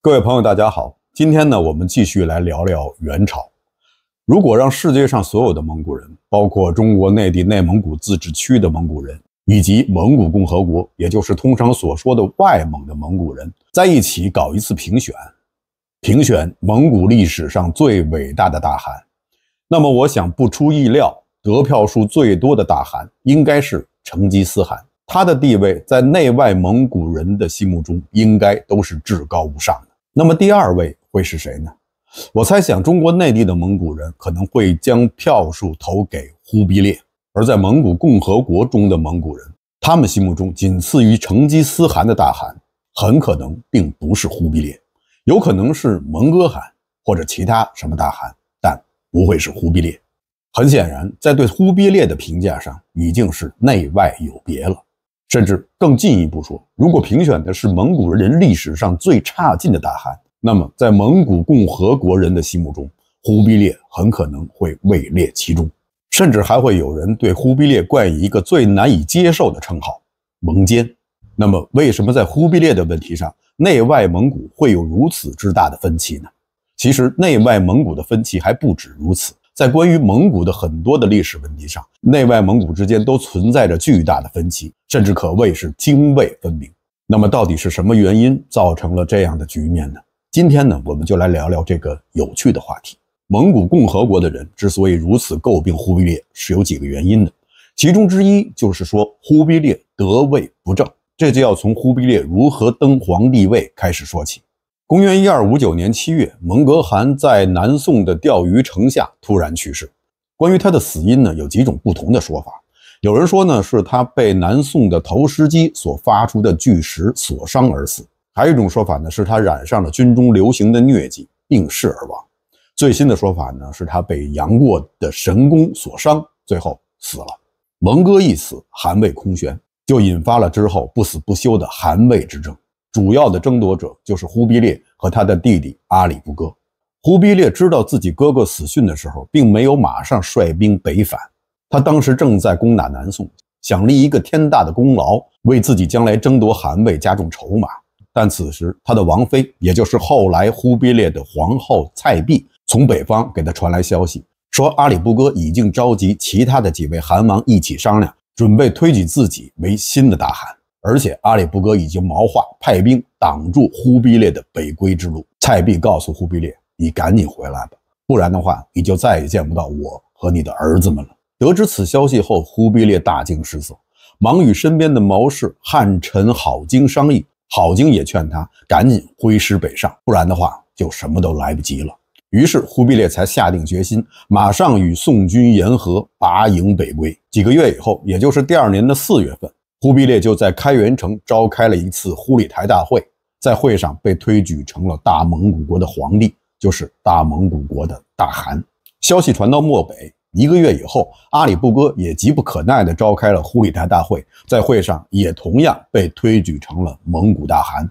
各位朋友，大家好。今天呢，我们继续来聊聊元朝。如果让世界上所有的蒙古人，包括中国内地内蒙古自治区的蒙古人，以及蒙古共和国，也就是通常所说的外蒙的蒙古人，在一起搞一次评选，评选蒙古历史上最伟大的大汗，那么我想不出意料，得票数最多的大汗应该是成吉思汗。他的地位在内外蒙古人的心目中应该都是至高无上的。那么第二位会是谁呢？我猜想中国内地的蒙古人可能会将票数投给忽必烈，而在蒙古共和国中的蒙古人，他们心目中仅次于成吉思汗的大汗很可能并不是忽必烈，有可能是蒙哥汗或者其他什么大汗，但不会是忽必烈。很显然，在对忽必烈的评价上已经是内外有别了。甚至更进一步说，如果评选的是蒙古人历史上最差劲的大汗，那么在蒙古共和国人的心目中，忽必烈很可能会位列其中，甚至还会有人对忽必烈冠以一个最难以接受的称号——蒙奸。那么为什么在忽必烈的问题上，内外蒙古会有如此之大的分歧呢？其实内外蒙古的分歧还不止如此，在关于蒙古的很多的历史问题上，内外蒙古之间都存在着巨大的分歧，甚至可谓是泾渭分明。那么到底是什么原因造成了这样的局面呢？今天呢，我们就来聊聊这个有趣的话题。蒙古共和国的人之所以如此诟病忽必烈，是有几个原因的。其中之一就是说忽必烈得位不正，这就要从忽必烈如何登皇帝位开始说起。公元1259年7月，蒙哥汗在南宋的钓鱼城下突然去世。关于他的死因呢，有几种不同的说法。有人说呢，是他被南宋的投石机所发出的巨石所伤而死；还有一种说法呢，是他染上了军中流行的疟疾，病逝而亡。最新的说法呢，是他被杨过的神功所伤，最后死了。蒙哥一死，汗位空悬，就引发了之后不死不休的汗位之争。主要的争夺者就是忽必烈和他的弟弟阿里不哥。忽必烈知道自己哥哥死讯的时候，并没有马上率兵北返，他当时正在攻打南宋，想立一个天大的功劳，为自己将来争夺汗位加重筹码。但此时他的王妃，也就是后来忽必烈的皇后蔡璧，从北方给他传来消息，说阿里不哥已经召集其他的几位汗王一起商量，准备推举自己为新的大汗。而且阿里不哥已经谋划派兵挡住忽必烈的北归之路。蔡璧告诉忽必烈，你赶紧回来吧，不然的话你就再也见不到我和你的儿子们了。得知此消息后，忽必烈大惊失色，忙与身边的谋士汉臣郝经商议。郝经也劝他赶紧挥师北上，不然的话就什么都来不及了。于是忽必烈才下定决心，马上与宋军言和，拔营北归。几个月以后，也就是第二年的4月份，忽必烈就在开元城召开了一次忽理台大会，在会上被推举成了大蒙古国的皇帝，就是大蒙古国的大汗。消息传到漠北，1个月以后，阿里不哥也急不可耐地召开了忽理台大会，在会上也同样被推举成了蒙古大汗。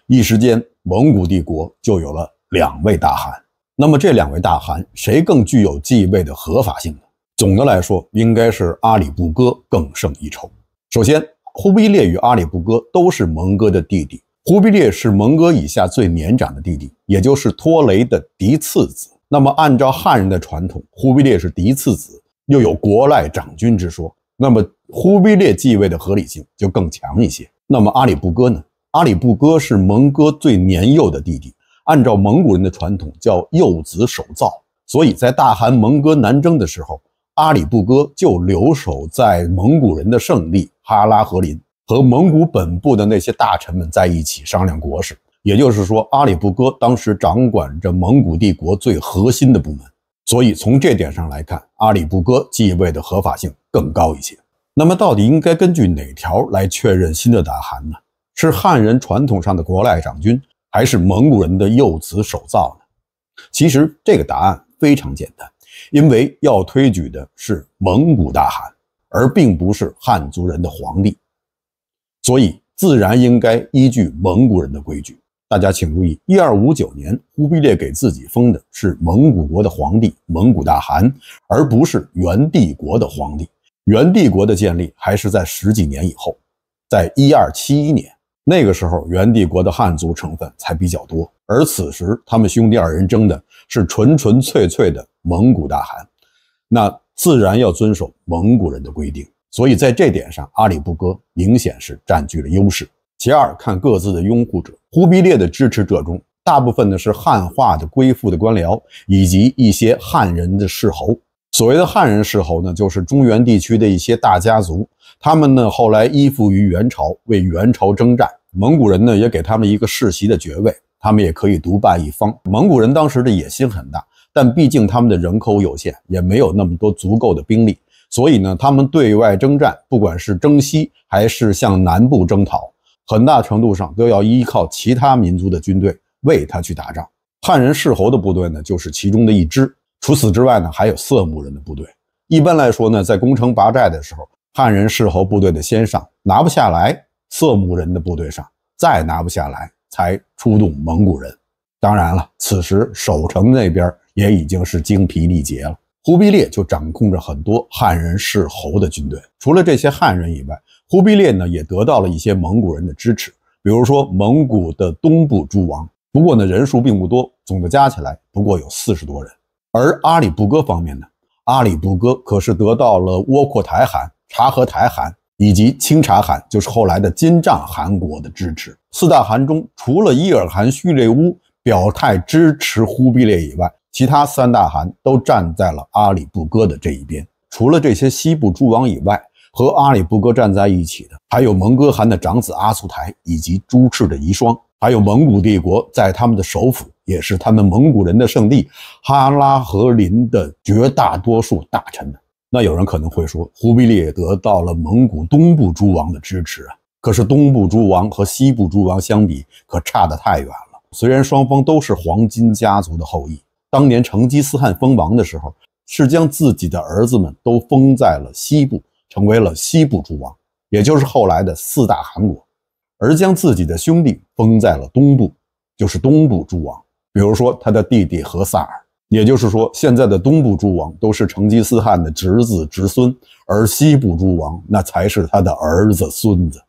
一时间，蒙古帝国就有了2位大汗。那么这2位大汗谁更具有继位的合法性呢？总的来说，应该是阿里不哥更胜一筹。首先，忽必烈与阿里不哥都是蒙哥的弟弟。忽必烈是蒙哥以下最年长的弟弟，也就是拖雷的嫡次子。那么按照汉人的传统，忽必烈是嫡次子，又有国赖长君之说，那么忽必烈继位的合理性就更强一些。那么阿里不哥呢？阿里不哥是蒙哥最年幼的弟弟，按照蒙古人的传统叫幼子守灶，所以在大汗蒙哥南征的时候，阿里不哥就留守在蒙古人的圣地哈拉和林，和蒙古本部的那些大臣们在一起商量国事。也就是说，阿里不哥当时掌管着蒙古帝国最核心的部门，所以从这点上来看，阿里不哥继位的合法性更高一些。那么到底应该根据哪条来确认新的大汗呢？是汉人传统上的国赖长君，还是蒙古人的幼子守灶呢？其实这个答案非常简单，因为要推举的是蒙古大汗，而并不是汉族人的皇帝，所以自然应该依据蒙古人的规矩。大家请注意，1259年忽必烈给自己封的是蒙古国的皇帝蒙古大汗，而不是元帝国的皇帝。元帝国的建立还是在10几年以后，在1271年。那个时候元帝国的汉族成分才比较多，而此时他们兄弟二人争的是纯纯粹粹的蒙古大汗，那自然要遵守蒙古人的规定。所以在这点上，阿里不哥明显是占据了优势。其二，看各自的拥护者，忽必烈的支持者中，大部分呢是汉化的归附的官僚，以及一些汉人的世侯。所谓的汉人世侯呢，就是中原地区的一些大家族，他们呢后来依附于元朝，为元朝征战。蒙古人呢也给他们一个世袭的爵位，他们也可以独霸一方。蒙古人当时的野心很大，但毕竟他们的人口有限，也没有那么多足够的兵力，所以呢他们对外征战，不管是征西还是向南部征讨，很大程度上都要依靠其他民族的军队为他去打仗。汉人世侯的部队呢就是其中的一支，除此之外呢还有色目人的部队。一般来说呢，在攻城拔寨的时候，汉人世侯部队的先上，拿不下来，色目人的部队上，再拿不下来，才出动蒙古人。当然了，此时守城那边也已经是精疲力竭了。忽必烈就掌控着很多汉人世侯的军队。除了这些汉人以外，忽必烈呢也得到了一些蒙古人的支持，比如说蒙古的东部诸王，不过呢人数并不多，总的加起来不过有40多人。而阿里不哥方面呢，阿里不哥可是得到了窝阔台汗、察合台汗以及清察汗，就是后来的金帐汗国的支持。四大汗中，除了伊尔汗须列乌表态支持忽必烈以外，其他3大汗都站在了阿里不哥的这一边。除了这些西部诸王以外，和阿里不哥站在一起的还有蒙哥汗的长子阿速台以及朱赤的遗孀，还有蒙古帝国在他们的首府，也是他们蒙古人的圣地哈拉和林的绝大多数大臣们。那有人可能会说，忽必烈得到了蒙古东部诸王的支持啊，可是东部诸王和西部诸王相比可差得太远了。虽然双方都是黄金家族的后裔，当年成吉思汗封王的时候，是将自己的儿子们都封在了西部，成为了西部诸王，也就是后来的4大汗国，而将自己的兄弟封在了东部，就是东部诸王。比如说他的弟弟和萨尔，也就是说现在的东部诸王都是成吉思汗的侄子侄孙，而西部诸王那才是他的儿子孙子。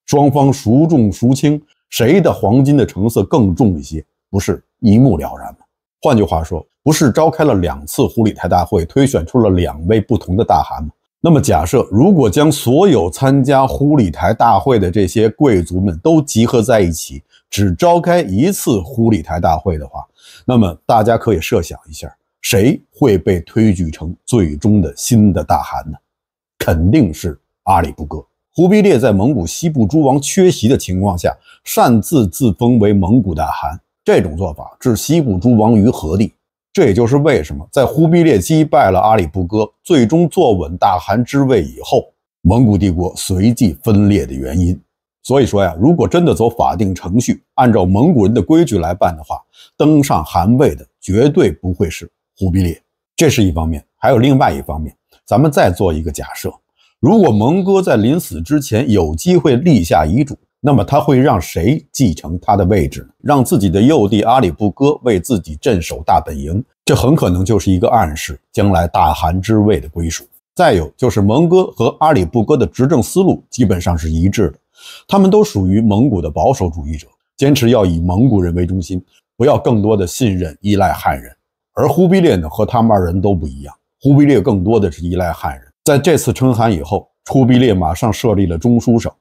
双方孰重孰轻，谁的黄金的成色更重一些，不是一目了然吗？换句话说，不是召开了2次忽理台大会，推选出了2位不同的大汗吗？那么假设如果将所有参加忽理台大会的这些贵族们都集合在一起，只召开1次忽理台大会的话，那么大家可以设想一下，谁会被推举成最终的新的大汗呢？肯定是阿里不哥。忽必烈在蒙古西部诸王缺席的情况下，擅自自封为蒙古大汗，这种做法置西部诸王于何地？这也就是为什么在忽必烈击败了阿里不哥，最终坐稳大汗之位以后，蒙古帝国随即分裂的原因。所以说呀，如果真的走法定程序，按照蒙古人的规矩来办的话，登上汗位的绝对不会是忽必烈。这是一方面，还有另外一方面，咱们再做一个假设，如果蒙哥在临死之前有机会立下遗嘱，那么他会让谁继承他的位置呢？让自己的幼弟阿里不哥为自己镇守大本营，这很可能就是一个暗示将来大汗之位的归属。再有就是蒙哥和阿里不哥的执政思路基本上是一致的，他们都属于蒙古的保守主义者，坚持要以蒙古人为中心，不要更多的信任依赖汉人。而忽必烈呢，和他们2人都不一样，忽必烈更多的是依赖汉人。在这次称汗以后，忽必烈马上设立了中书省，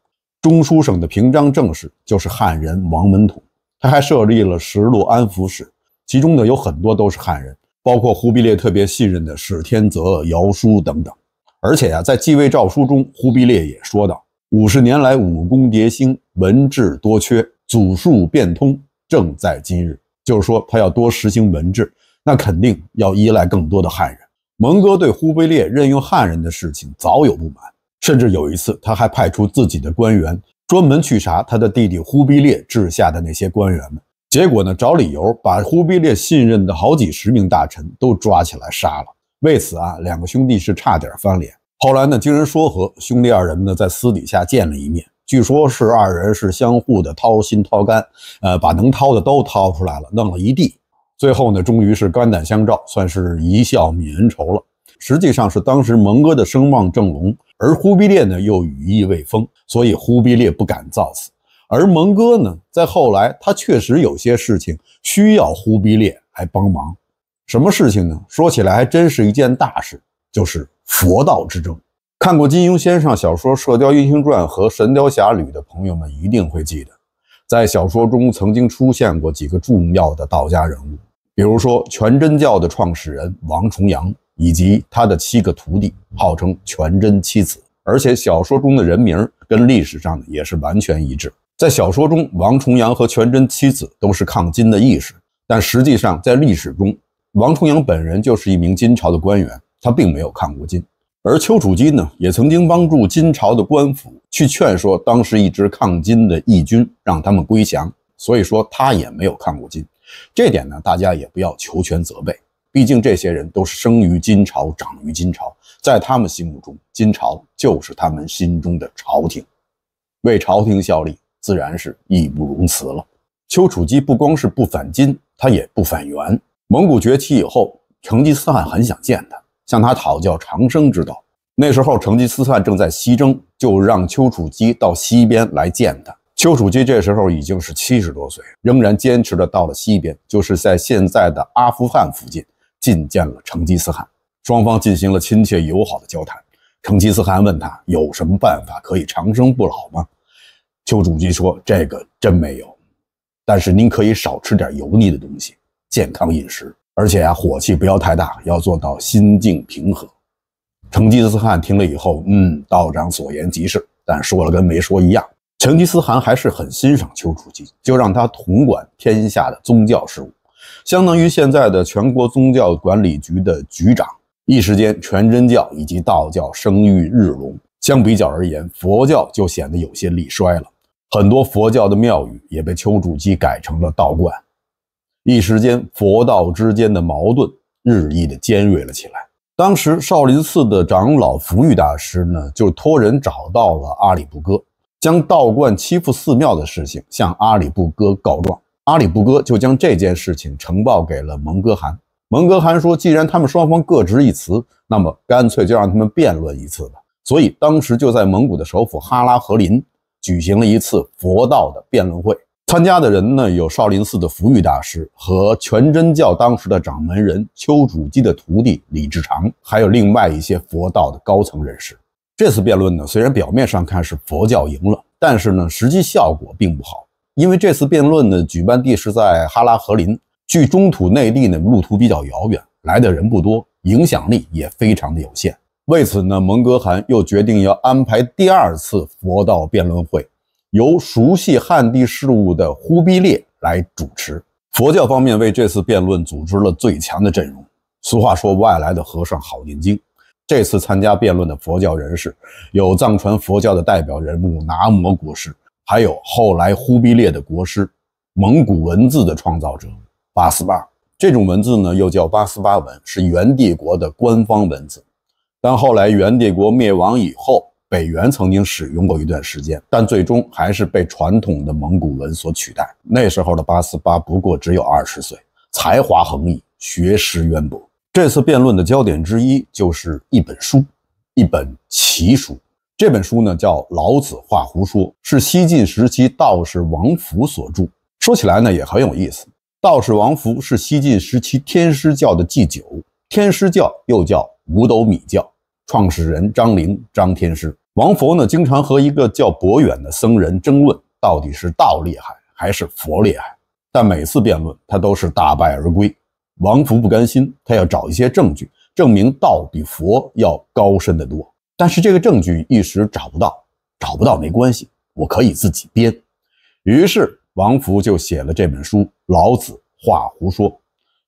中书省的平章政事就是汉人王门统，他还设立了实录安抚使，其中呢有很多都是汉人，包括忽必烈特别信任的史天泽、姚舒等等。而且啊，在继位诏书中，忽必烈也说道：50年来武功迭兴，文治多缺，祖术变通，正在今日。就是说他要多实行文治，那肯定要依赖更多的汉人。蒙哥对忽必烈任用汉人的事情早有不满，甚至有一次他还派出自己的官员专门去查他的弟弟忽必烈治下的那些官员们，结果呢找理由把忽必烈信任的好几十名大臣都抓起来杀了。为此啊，2个兄弟是差点翻脸。后来呢经人说和，兄弟2人呢在私底下见了一面，据说是2人是相互的掏心掏肝，把能掏的都掏出来了，弄了一地。最后呢终于是肝胆相照，算是一笑泯恩仇了。实际上是当时蒙哥的声望正隆，而忽必烈呢又羽翼未丰，所以忽必烈不敢造次。而蒙哥呢，在后来他确实有些事情需要忽必烈来帮忙。什么事情呢？说起来还真是一件大事，就是佛道之争。看过金庸先生小说《射雕英雄传》和《神雕侠侣》的朋友们一定会记得，在小说中曾经出现过几个重要的道家人物，比如说全真教的创始人王重阳以及他的7个徒弟，号称全真七子。而且小说中的人名跟历史上也是完全一致。在小说中，王重阳和全真七子都是抗金的义士，但实际上在历史中，王重阳本人就是一名金朝的官员，他并没有抗过金。而丘处机呢，也曾经帮助金朝的官府去劝说当时一支抗金的义军，让他们归降，所以说他也没有抗过金。这点呢，大家也不要求全责备，毕竟这些人都是生于金朝，长于金朝，在他们心目中，金朝就是他们心中的朝廷，为朝廷效力自然是义不容辞了。丘处机不光是不反金，他也不反元。蒙古崛起以后，成吉思汗很想见他，向他讨教长生之道。那时候成吉思汗正在西征，就让丘处机到西边来见他。丘处机这时候已经是70多岁，仍然坚持着到了西边，就是在现在的阿富汗附近觐见了成吉思汗。双方进行了亲切友好的交谈。成吉思汗问他有什么办法可以长生不老吗？丘处机说，这个真没有，但是您可以少吃点油腻的东西，健康饮食，而且火气不要太大，要做到心境平和。成吉思汗听了以后，道长所言极是，但说了跟没说一样。成吉思汗还是很欣赏丘处机，就让他统管天下的宗教事务，相当于现在的全国宗教管理局的局长。一时间，全真教以及道教声誉日隆，相比较而言，佛教就显得有些力衰了。很多佛教的庙宇也被丘处机改成了道观。一时间，佛道之间的矛盾日益的尖锐了起来。当时少林寺的长老福玉大师呢，就托人找到了阿里不哥，将道观欺负寺庙的事情向阿里不哥告状。阿里不哥就将这件事情呈报给了蒙哥汗。蒙哥汗说，既然他们双方各执一词，那么干脆就让他们辩论一次吧。所以当时就在蒙古的首府哈拉和林举行了一次佛道的辩论会。参加的人呢，有少林寺的福玉大师和全真教当时的掌门人丘处机的徒弟李志长，还有另外一些佛道的高层人士。这次辩论呢，虽然表面上看是佛教赢了，但是呢，实际效果并不好。因为这次辩论的举办地是在哈拉和林，距中土内地呢路途比较遥远，来的人不多，影响力也非常的有限。为此呢，蒙哥汗又决定要安排第2次佛道辩论会，由熟悉汉地事务的忽必烈来主持。佛教方面为这次辩论组织了最强的阵容。俗话说，外来的和尚好念经。这次参加辩论的佛教人士有藏传佛教的代表人物达摩国师，还有后来忽必烈的国师，蒙古文字的创造者八思巴。这种文字呢，又叫八思巴文，是元帝国的官方文字。但后来元帝国灭亡以后，北元曾经使用过一段时间，但最终还是被传统的蒙古文所取代。那时候的八思巴不过只有20岁，才华横溢，学识渊博。这次辩论的焦点之一就是一本书，一本奇书。这本书呢叫《老子画胡说》，是西晋时期道士王弗所著。说起来呢也很有意思，道士王弗是西晋时期天师教的祭酒，天师教又叫五斗米教，创始人张陵，张天师。王弗呢经常和一个叫伯远的僧人争论，到底是道厉害还是佛厉害，但每次辩论他都是大败而归。王弗不甘心，他要找一些证据证明道比佛要高深得多，但是这个证据一时找不到没关系，我可以自己编。于是王弗就写了这本书《老子画胡说》，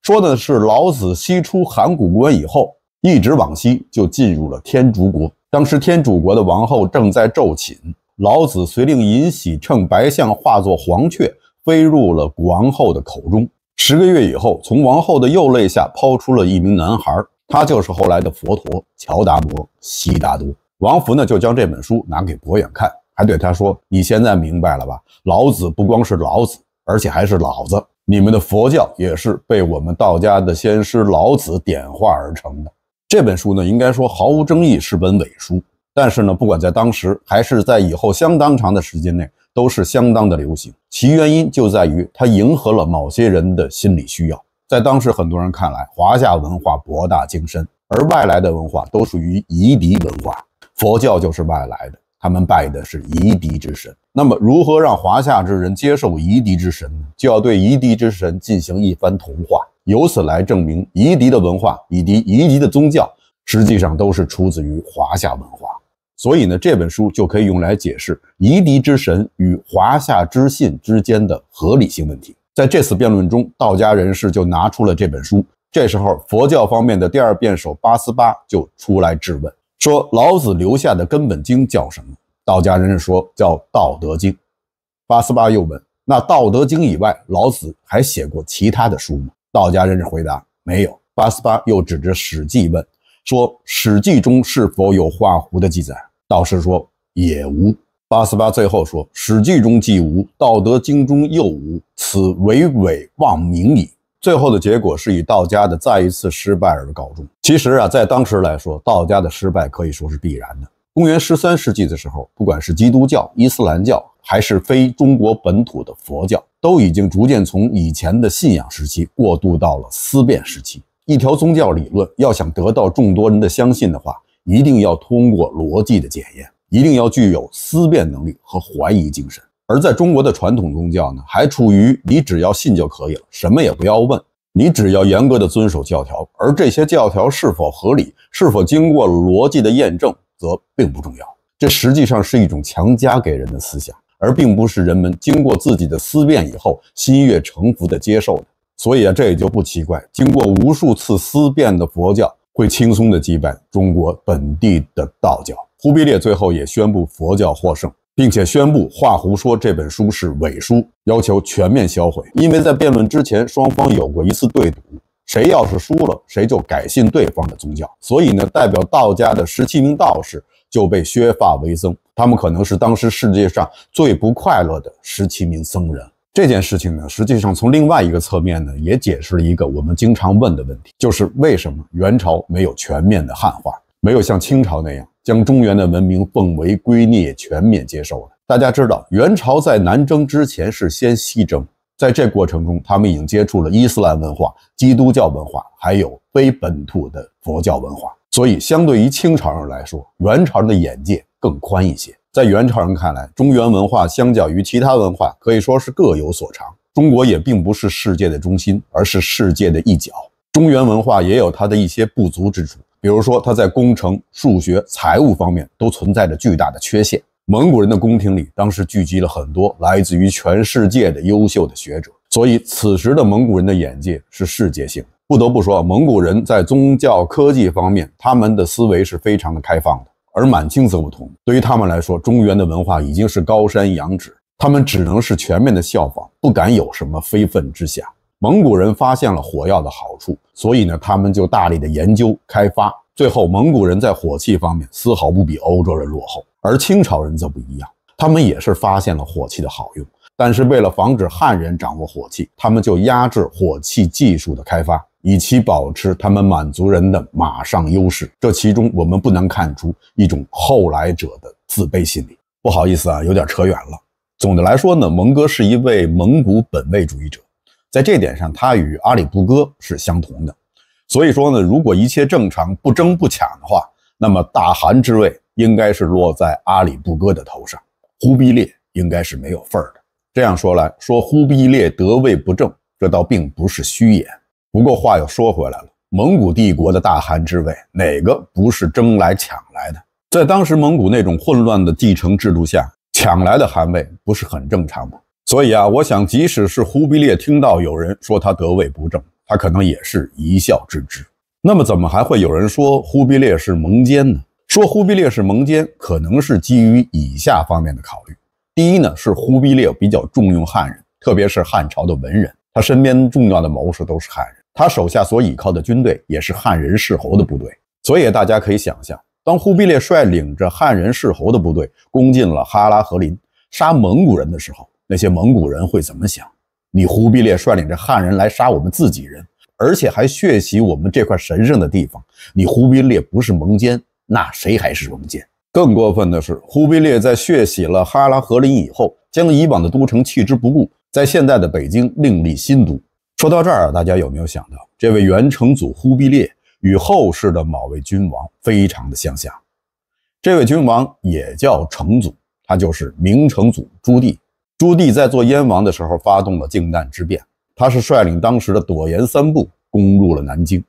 说的是老子西出函谷关以后，一直往西就进入了天竺国。当时天竺国的王后正在昼寝，老子随令尹喜乘白象化作黄雀，飞入了王后的口中。10个月以后，从王后的右肋下抛出了一名男孩，他就是后来的佛陀乔达摩悉达多。王弗呢就将这本书拿给伯远看，还对他说，你现在明白了吧？老子不光是老子，而且还是老子，你们的佛教也是被我们道家的先师老子点化而成的。这本书呢应该说毫无争议是本伪书，但是呢不管在当时还是在以后相当长的时间内，都是相当的流行，其原因就在于它迎合了某些人的心理需要。在当时很多人看来，华夏文化博大精深，而外来的文化都属于夷狄文化，佛教就是外来的，他们拜的是夷狄之神。那么如何让华夏之人接受夷狄之神呢？就要对夷狄之神进行一番同化，由此来证明夷狄的文化以及夷狄的宗教实际上都是出自于华夏文化。所以呢，这本书就可以用来解释夷狄之神与华夏之信之间的合理性问题。在这次辩论中，道家人士就拿出了这本书。这时候佛教方面的第二辩手八思巴就出来质问，说老子留下的根本经叫什么？道家人士说叫《道德经》。八思巴又问，那《道德经》以外，老子还写过其他的书吗？道家人士回答没有。八思巴又指着《史记》问，说《史记》中是否有画胡的记载？道士说也无。八思巴最后说，《史记》中既无，《道德经》中又无，此为伪妄名矣。最后的结果是以道家的再一次失败而告终。其实啊，在当时来说，道家的失败可以说是必然的。公元13世纪的时候，不管是基督教、伊斯兰教，还是非中国本土的佛教，都已经逐渐从以前的信仰时期过渡到了思辨时期。一条宗教理论要想得到众多人的相信的话，一定要通过逻辑的检验，一定要具有思辨能力和怀疑精神。而在中国的传统宗教呢，还处于你只要信就可以了，什么也不要问，你只要严格的遵守教条，而这些教条是否合理，是否经过了逻辑的验证，则并不重要。这实际上是一种强加给人的思想，而并不是人们经过自己的思辨以后心悦诚服的接受的。所以啊，这也就不奇怪，经过无数次思辨的佛教会轻松的击败中国本地的道教。忽必烈最后也宣布佛教获胜，并且宣布《画胡说》这本书是伪书，要求全面销毁。因为在辩论之前，双方有过一次对赌，谁要是输了，谁就改信对方的宗教。所以呢，代表道家的17名道士就被削发为僧，他们可能是当时世界上最不快乐的17名僧人。这件事情呢，实际上从另外一个侧面呢，也解释了一个我们经常问的问题，就是为什么元朝没有全面的汉化，没有像清朝那样将中原的文明奉为圭臬，全面接受了。大家知道，元朝在南征之前是先西征，在这过程中，他们已经接触了伊斯兰文化、基督教文化，还有非本土的佛教文化。所以，相对于清朝人来说，元朝人的眼界更宽一些。在元朝人看来，中原文化相较于其他文化可以说是各有所长。中国也并不是世界的中心，而是世界的一角。中原文化也有它的一些不足之处，比如说它在工程、数学、财务方面都存在着巨大的缺陷。蒙古人的宫廷里当时聚集了很多来自于全世界的优秀的学者，所以此时的蒙古人的眼界是世界性的。不得不说，蒙古人在宗教、科技方面，他们的思维是非常的开放的。而满清则不同，对于他们来说，中原的文化已经是高山仰止，他们只能是全面的效仿，不敢有什么非分之想。蒙古人发现了火药的好处，所以呢，他们就大力的研究开发。最后，蒙古人在火器方面丝毫不比欧洲人落后，而清朝人则不一样，他们也是发现了火器的好用，但是为了防止汉人掌握火器，他们就压制火器技术的开发，以期保持他们满族人的马上优势。这其中我们不难看出一种后来者的自卑心理。不好意思啊，有点扯远了。总的来说呢，蒙哥是一位蒙古本位主义者，在这点上他与阿里不哥是相同的。所以说呢，如果一切正常，不争不抢的话，那么大汗之位应该是落在阿里不哥的头上，忽必烈应该是没有份儿的。这样说来，说忽必烈得位不正，这倒并不是虚言。不过话又说回来了，蒙古帝国的大汗之位，哪个不是争来抢来的？在当时蒙古那种混乱的继承制度下，抢来的汗位不是很正常吗？所以啊，我想即使是忽必烈听到有人说他得位不正，他可能也是一笑置之。那么怎么还会有人说忽必烈是蒙奸呢？说忽必烈是蒙奸，可能是基于以下方面的考虑。第一呢，是忽必烈比较重用汉人，特别是汉朝的文人，他身边重要的谋士都是汉人，他手下所倚靠的军队也是汉人斥候的部队。所以大家可以想象，当忽必烈率领着汉人斥候的部队攻进了哈拉和林，杀蒙古人的时候，那些蒙古人会怎么想？你忽必烈率领着汉人来杀我们自己人，而且还血洗我们这块神圣的地方，你忽必烈不是蒙奸，那谁还是蒙奸？更过分的是，忽必烈在血洗了哈拉和林以后，将以往的都城弃之不顾，在现代的北京另立新都。说到这儿，大家有没有想到，这位元成祖忽必烈与后世的某位君王非常的相像？这位君王也叫成祖，他就是明成祖朱棣。朱棣在做燕王的时候发动了靖难之变，他是率领当时的朵颜三部攻入了南京，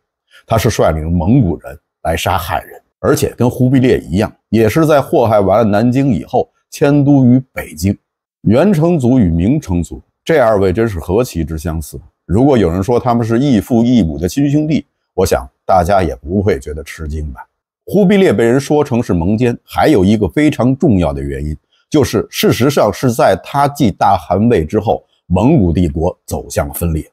他是率领蒙古人来杀汉人，而且跟忽必烈一样，也是在祸害完了南京以后迁都于北京。元成祖与明成祖这二位真是何其之相似，如果有人说他们是异父异母的亲兄弟，我想大家也不会觉得吃惊吧。忽必烈被人说成是蒙奸，还有一个非常重要的原因，就是事实上是在他继大汗位之后，蒙古帝国走向了分裂。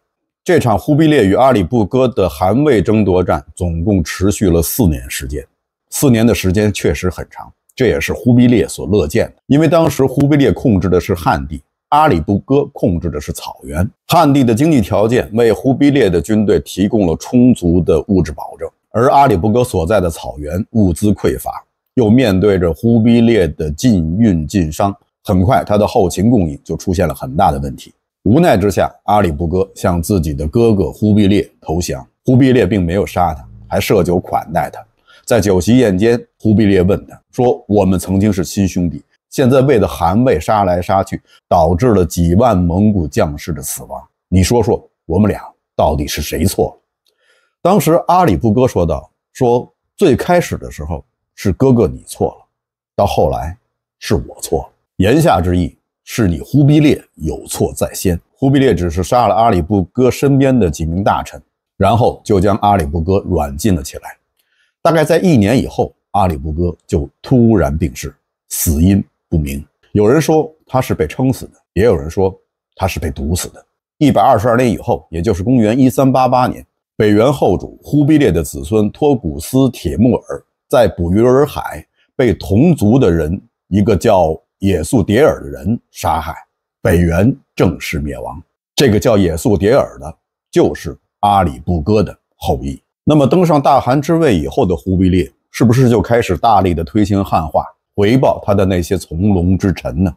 这场忽必烈与阿里不哥的汗位争夺战总共持续了4年时间，4年的时间确实很长，这也是忽必烈所乐见的。因为当时忽必烈控制的是汉地，阿里不哥控制的是草原，汉地的经济条件为忽必烈的军队提供了充足的物质保证，而阿里不哥所在的草原物资匮乏，又面对着忽必烈的禁运禁商，很快他的后勤供应就出现了很大的问题。无奈之下，阿里不哥向自己的哥哥忽必烈投降。忽必烈并没有杀他，还设酒款待他。在酒席宴间，忽必烈问他说：“我们曾经是亲兄弟，现在为了汗位杀来杀去，导致了几万蒙古将士的死亡。你说说，我们俩到底是谁错了？”当时阿里不哥说道：“说最开始的时候是哥哥你错了，到后来是我错了。”言下之意是你忽必烈有错在先。忽必烈只是杀了阿里不哥身边的几名大臣，然后就将阿里不哥软禁了起来。大概在1年以后，阿里不哥就突然病逝，死因不明。有人说他是被撑死的，也有人说他是被毒死的。122年以后，也就是公元1388年，北元后主忽必烈的子孙托古斯铁木儿在捕鱼洱海被同族的人，一个叫也速迭尔的人杀害，北元正式灭亡。这个叫也速迭尔的就是阿里不哥的后裔。那么登上大汗之位以后的忽必烈，是不是就开始大力的推行汉化，回报他的那些从龙之臣呢？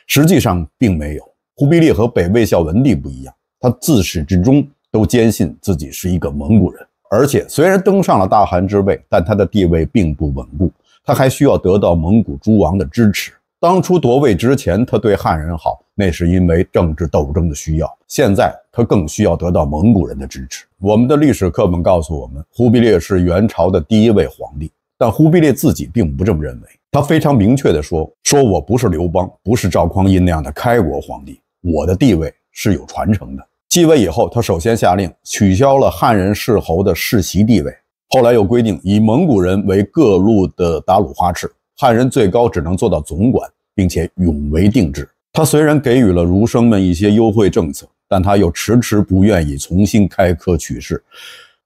实际上并没有。忽必烈和北魏孝文帝不一样，他自始至终都坚信自己是一个蒙古人，而且虽然登上了大汗之位，但他的地位并不稳固，他还需要得到蒙古诸王的支持。当初夺位之前，他对汉人好，那是因为政治斗争的需要，现在他更需要得到蒙古人的支持。我们的历史课本告诉我们，忽必烈是元朝的第1位皇帝，但忽必烈自己并不这么认为。他非常明确地说我不是刘邦，不是赵匡胤那样的开国皇帝，我的地位是有传承的。继位以后，他首先下令取消了汉人世侯的世袭地位，后来又规定以蒙古人为各路的达鲁花赤，汉人最高只能做到总管，并且永为定制。他虽然给予了儒生们一些优惠政策，但他又迟迟不愿意重新开科取士，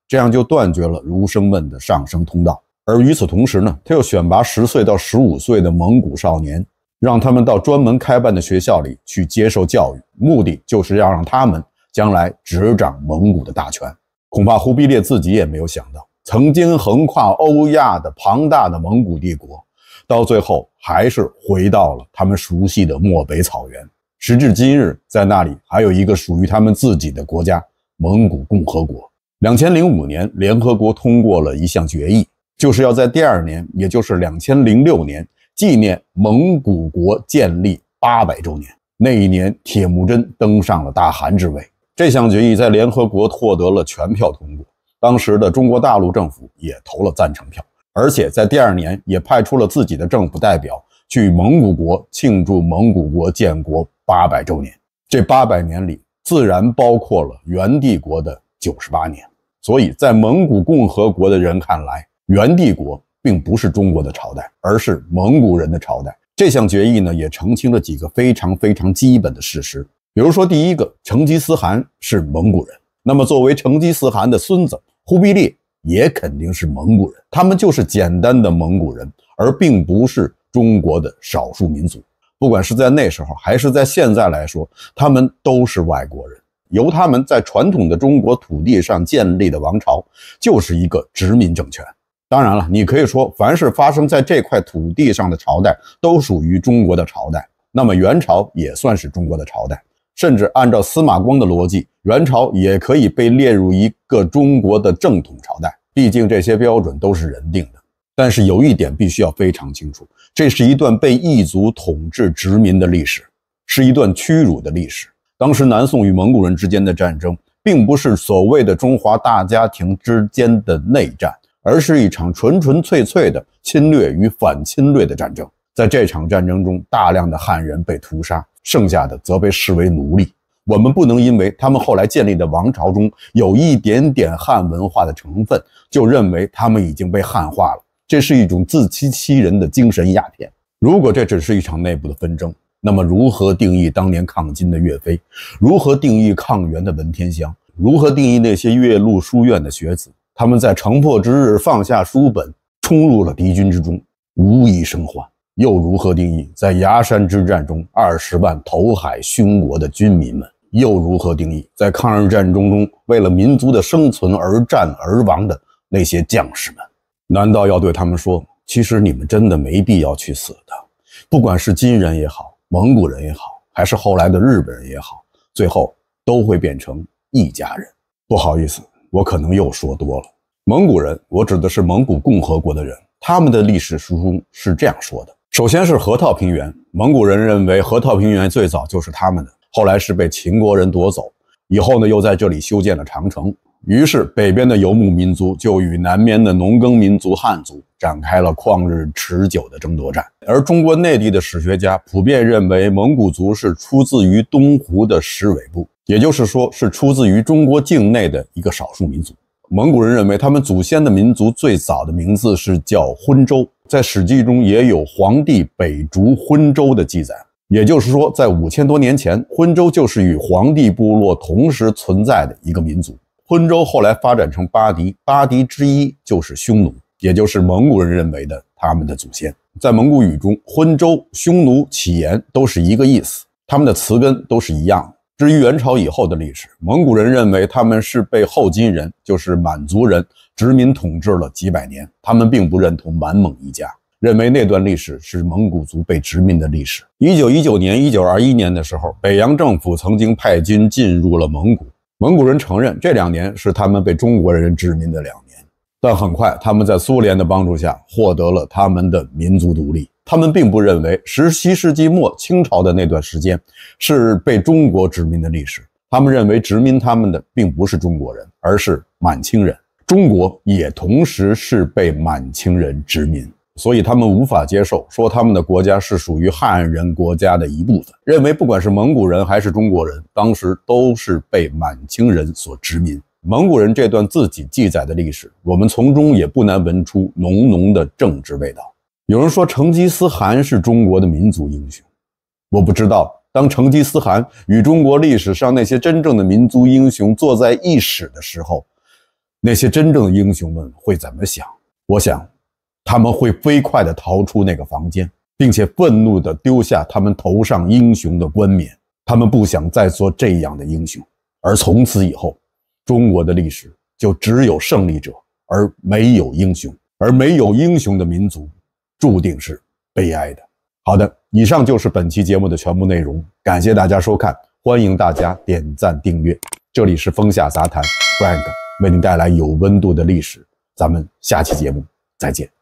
这样就断绝了儒生们的上升通道。而与此同时呢，他又选拔10岁到15岁的蒙古少年，让他们到专门开办的学校里去接受教育，目的就是要让他们将来执掌蒙古的大权。恐怕忽必烈自己也没有想到，曾经横跨欧亚的庞大的蒙古帝国，到最后还是回到了他们熟悉的漠北草原。时至今日，在那里还有一个属于他们自己的国家——蒙古共和国。2005年，联合国通过了一项决议，就是要在第2年，也就是2006年，纪念蒙古国建立800周年。那一年，铁木真登上了大汗之位。这项决议在联合国获得了全票通过，当时的中国大陆政府也投了赞成票，而且在第2年也派出了自己的政府代表去蒙古国庆祝蒙古国建国800周年。这800年里，自然包括了元帝国的98年。所以在蒙古共和国的人看来，元帝国并不是中国的朝代，而是蒙古人的朝代。这项决议呢，也澄清了几个非常基本的事实。比如说，第一个，成吉思汗是蒙古人，那么作为成吉思汗的孙子，忽必烈也肯定是蒙古人，他们就是简单的蒙古人，而并不是中国的少数民族。不管是在那时候还是在现在来说，他们都是外国人。由他们在传统的中国土地上建立的王朝，就是一个殖民政权。当然了，你可以说，凡是发生在这块土地上的朝代，都属于中国的朝代。那么元朝也算是中国的朝代。甚至按照司马光的逻辑，元朝也可以被列入一个中国的正统朝代，毕竟这些标准都是人定的。但是有一点必须要非常清楚，这是一段被异族统治殖民的历史，是一段屈辱的历史。当时南宋与蒙古人之间的战争，并不是所谓的中华大家庭之间的内战，而是一场纯纯粹粹的侵略与反侵略的战争。在这场战争中，大量的汉人被屠杀，剩下的则被视为奴隶。我们不能因为他们后来建立的王朝中有一点点汉文化的成分，就认为他们已经被汉化了。这是一种自欺欺人的精神鸦片。如果这只是一场内部的纷争，那么如何定义当年抗金的岳飞？如何定义抗元的文天祥？如何定义那些岳麓书院的学子？他们在城破之日放下书本，冲入了敌军之中，无一生还。又如何定义在崖山之战中20万投海殉国的军民们？又如何定义在抗日战争中为了民族的生存而战而亡的那些将士们？难道要对他们说，其实你们真的没必要去死的？不管是金人也好，蒙古人也好，还是后来的日本人也好，最后都会变成一家人。不好意思，我可能又说多了。蒙古人，我指的是蒙古共和国的人，他们的历史书中是这样说的。首先是河套平原，蒙古人认为河套平原最早就是他们的，后来是被秦国人夺走，以后呢又在这里修建了长城。于是北边的游牧民族就与南边的农耕民族汉族展开了旷日持久的争夺战。而中国内地的史学家普遍认为蒙古族是出自于东胡的石尾部，也就是说是出自于中国境内的一个少数民族。蒙古人认为他们祖先的民族最早的名字是叫昏周，在史记中也有黄帝北逐昏周的记载，也就是说在5000多年前，昏周就是与黄帝部落同时存在的一个民族。昏周后来发展成八狄，八狄之一就是匈奴，也就是蒙古人认为的他们的祖先。在蒙古语中，昏周、匈奴、乞颜都是一个意思，他们的词根都是一样的。至于元朝以后的历史，蒙古人认为他们是被后金人，就是满族人殖民统治了几百年，他们并不认同满蒙一家，认为那段历史是蒙古族被殖民的历史。1919年、1921年的时候，北洋政府曾经派军进入了蒙古，蒙古人承认这2年是他们被中国人殖民的2年，但很快他们在苏联的帮助下获得了他们的民族独立。他们并不认为17世纪末清朝的那段时间是被中国殖民的历史，他们认为殖民他们的并不是中国人，而是满清人。中国也同时是被满清人殖民，所以他们无法接受说他们的国家是属于汉人国家的一部分，认为不管是蒙古人还是中国人，当时都是被满清人所殖民。蒙古人这段自己记载的历史，我们从中也不难闻出浓浓的政治味道。有人说成吉思汗是中国的民族英雄，我不知道当成吉思汗与中国历史上那些真正的民族英雄坐在一室的时候，那些真正的英雄们会怎么想？我想他们会飞快地逃出那个房间，并且愤怒地丢下他们头上英雄的冠冕。他们不想再做这样的英雄，而从此以后，中国的历史就只有胜利者，而没有英雄，而没有英雄的民族注定是悲哀的。好的，以上就是本期节目的全部内容，感谢大家收看，欢迎大家点赞订阅。这里是风下杂谈 Frank 为您带来有温度的历史，咱们下期节目再见。